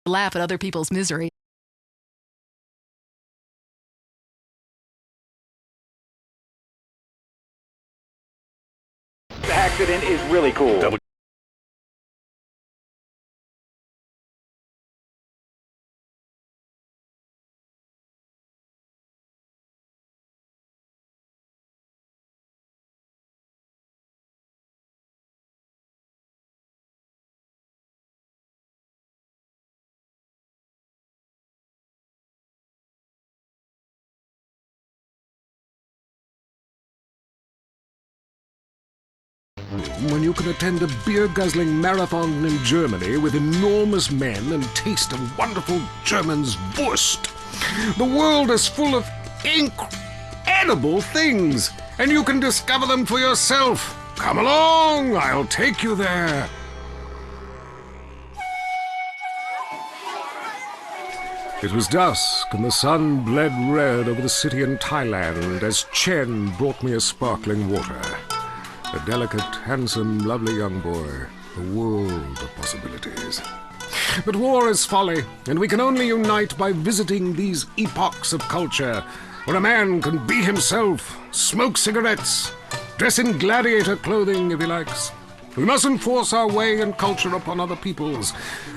laugh at other people's misery. The accident is really cool. When you can attend a beer-guzzling marathon in Germany with enormous men and taste a wonderful German's Wurst. The world is full of incredible things, and you can discover them for yourself. Come along, I'll take you there. It was dusk, and the sun bled red over the city in Thailand as Chen brought me a sparkling water. A delicate, handsome, lovely young boy. A world of possibilities. But war is folly, and we can only unite by visiting these epochs of culture, where a man can be himself, smoke cigarettes, dress in gladiator clothing if he likes. We mustn't force our way and culture upon other people's.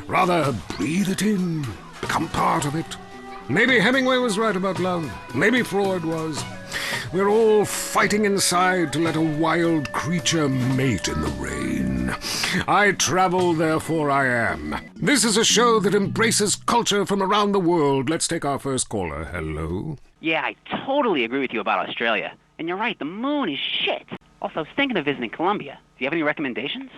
Rather, breathe it in, become part of it. Maybe Hemingway was right about love. Maybe Freud was. We're all fighting inside to let a wild creature mate in the rain. I travel, therefore I am. This is a show that embraces culture from around the world. Let's take our first caller. Hello? Yeah, I totally agree with you about Australia. And you're right, the moon is shit. Also, I was thinking of visiting Colombia. Do you have any recommendations?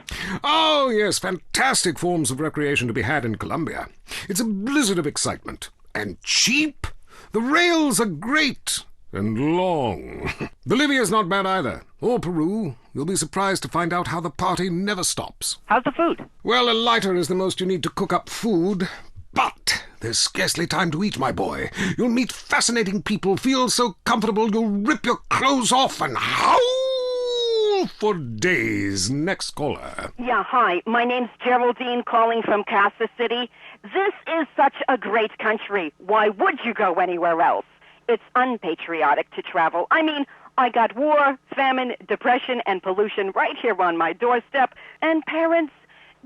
Oh, yes, fantastic forms of recreation to be had in Colombia. It's a blizzard of excitement. And cheap. The rails are great. And long. Bolivia's not bad either. Or Peru. You'll be surprised to find out how the party never stops. How's the food? Well, a lighter is the most you need to cook up food. But there's scarcely time to eat, my boy. You'll meet fascinating people, feel so comfortable you'll rip your clothes off and howl for days. Next caller. Yeah, hi. My name's Geraldine, calling from Kansas City. This is such a great country. Why would you go anywhere else? It's unpatriotic to travel. I mean, I got war, famine, depression, and pollution right here on my doorstep. And parents,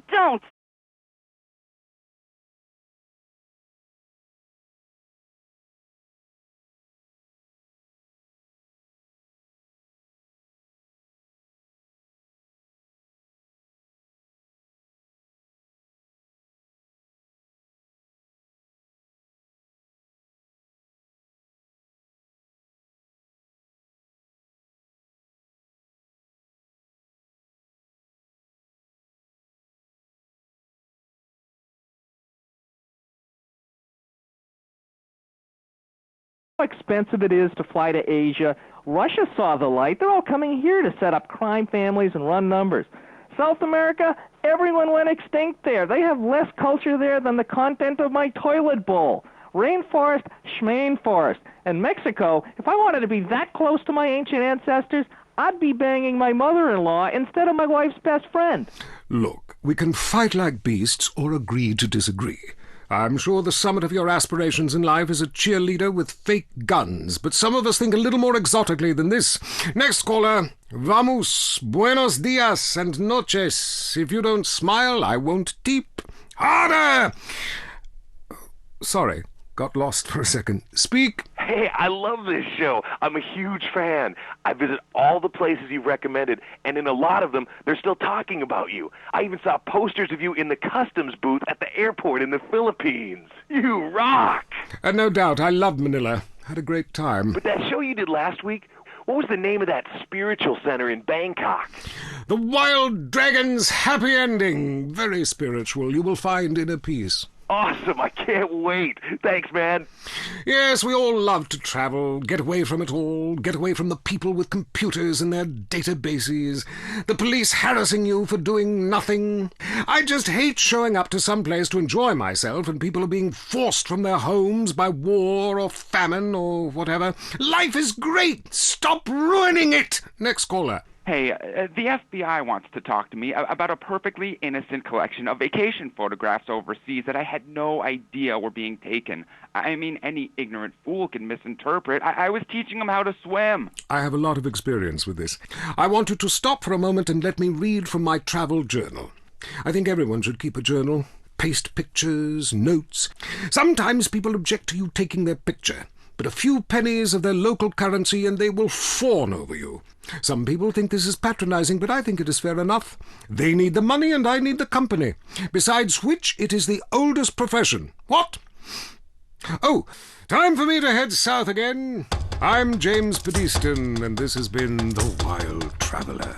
don't. How expensive it is to fly to Asia. Russia saw the light. They're all coming here to set up crime families and run numbers. South America, everyone went extinct there. They have less culture there than the content of my toilet bowl. Rainforest, schmain forest. And Mexico, if I wanted to be that close to my ancient ancestors, I'd be banging my mother-in-law instead of my wife's best friend. Look, we can fight like beasts or agree to disagree. I'm sure the summit of your aspirations in life is a cheerleader with fake guns, but some of us think a little more exotically than this. Next caller. Vamos, buenos dias and noches. If you don't smile, I won't tip. Harder! Sorry, got lost for a second. Speak. Hey, I love this show. I'm a huge fan. I visit all the places you recommended, and in a lot of them, they're still talking about you. I even saw posters of you in the customs booth at the airport in the Philippines. You rock! No doubt, I loved Manila. Had a great time. But that show you did last week, what was the name of that spiritual center in Bangkok? The Wild Dragon's Happy Ending. Very spiritual. You will find inner peace. Awesome, I can't wait. Thanks, man. Yes, we all love to travel, get away from it all, get away from the people with computers and their databases, the police harassing you for doing nothing. I just hate showing up to some place to enjoy myself and people are being forced from their homes by war or famine or whatever. Life is great. Stop ruining it. Next caller. Hey, the FBI wants to talk to me about a perfectly innocent collection of vacation photographs overseas that I had no idea were being taken. I mean, any ignorant fool can misinterpret. I was teaching them how to swim. I have a lot of experience with this. I want you to stop for a moment and let me read from my travel journal. I think everyone should keep a journal. Paste pictures, notes. Sometimes people object to you taking their picture, but a few pennies of their local currency and they will fawn over you. Some people think this is patronizing, but I think it is fair enough. They need the money and I need the company. Besides which, it is the oldest profession. What? Oh, time for me to head south again. I'm James Pedeston, and this has been The Wild Traveller.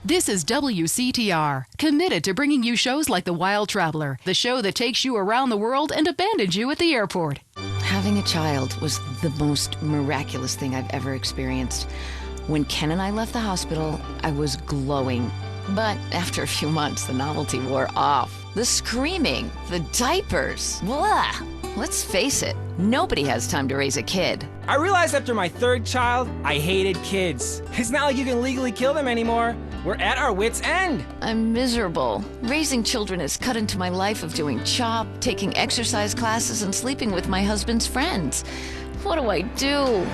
This is WCTR, committed to bringing you shows like The Wild Traveler, the show that takes you around the world and abandons you at the airport. Having a child was the most miraculous thing I've ever experienced. When Ken and I left the hospital, I was glowing. But after a few months, the novelty wore off. The screaming, the diapers, blah. Let's face it, nobody has time to raise a kid. I realized after my third child, I hated kids. It's not like you can legally kill them anymore. We're at our wits' end. I'm miserable. Raising children has cut into my life of doing CHOP, taking exercise classes, and sleeping with my husband's friends. What do I do?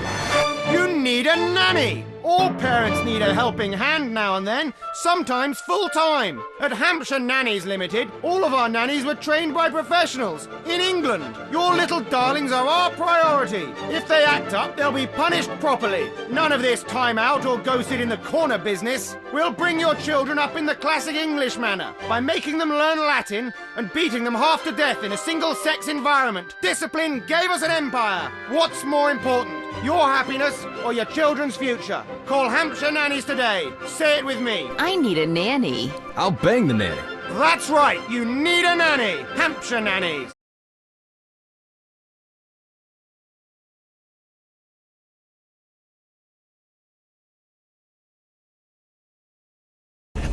You need a nanny! All parents need a helping hand now and then, sometimes full-time. At Hampshire Nannies Limited, all of our nannies were trained by professionals in England. Your little darlings are our priority. If they act up, they'll be punished properly. None of this time out or go sit in the corner business. We'll bring your children up in the classic English manner by making them learn Latin and beating them half to death in a single-sex environment. Discipline gave us an empire. What's more important? Your happiness or your children's future? Call Hampshire Nannies today. Say it with me. I need a nanny. I'll bang the nanny. That's right, you need a nanny. Hampshire Nannies.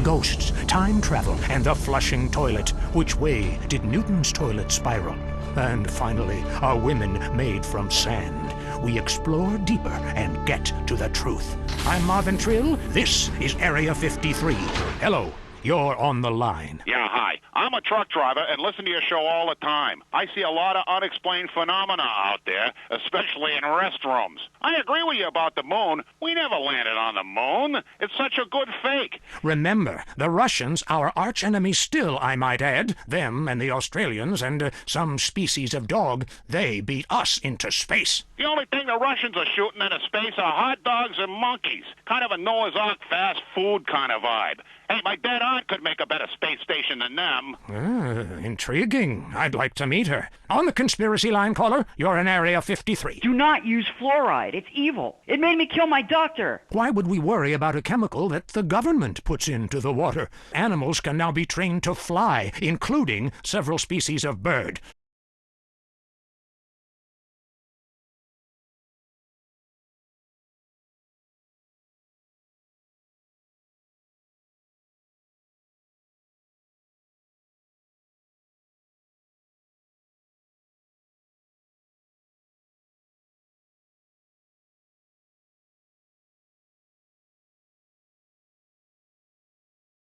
Ghosts, time travel, and the flushing toilet. Which way did Newton's toilet spiral? And finally, are women made from sand? We explore deeper and get to the truth. I'm Marvin Trill. This is Area 53. Hello, you're on the line. Yeah, hi. I'm a truck driver and listen to your show all the time. I see a lot of unexplained phenomena out there, especially in restrooms. I agree with you about the moon. We never landed on the moon. It's such a good fake. Remember, the Russians, our archenemy still, I might add, them and the Australians and some species of dog, they beat us into space. The only thing the Russians are shooting into space are hot dogs and monkeys. Kind of a Noah's Ark fast food kind of vibe. Hey, my dead aunt could make a better space station than them. Intriguing. I'd like to meet her. On the conspiracy line, caller, you're in Area 53. Do not use fluoride. It's evil. It made me kill my doctor. Why would we worry about a chemical that the government puts into the water? Animals can now be trained to fly, including several species of bird.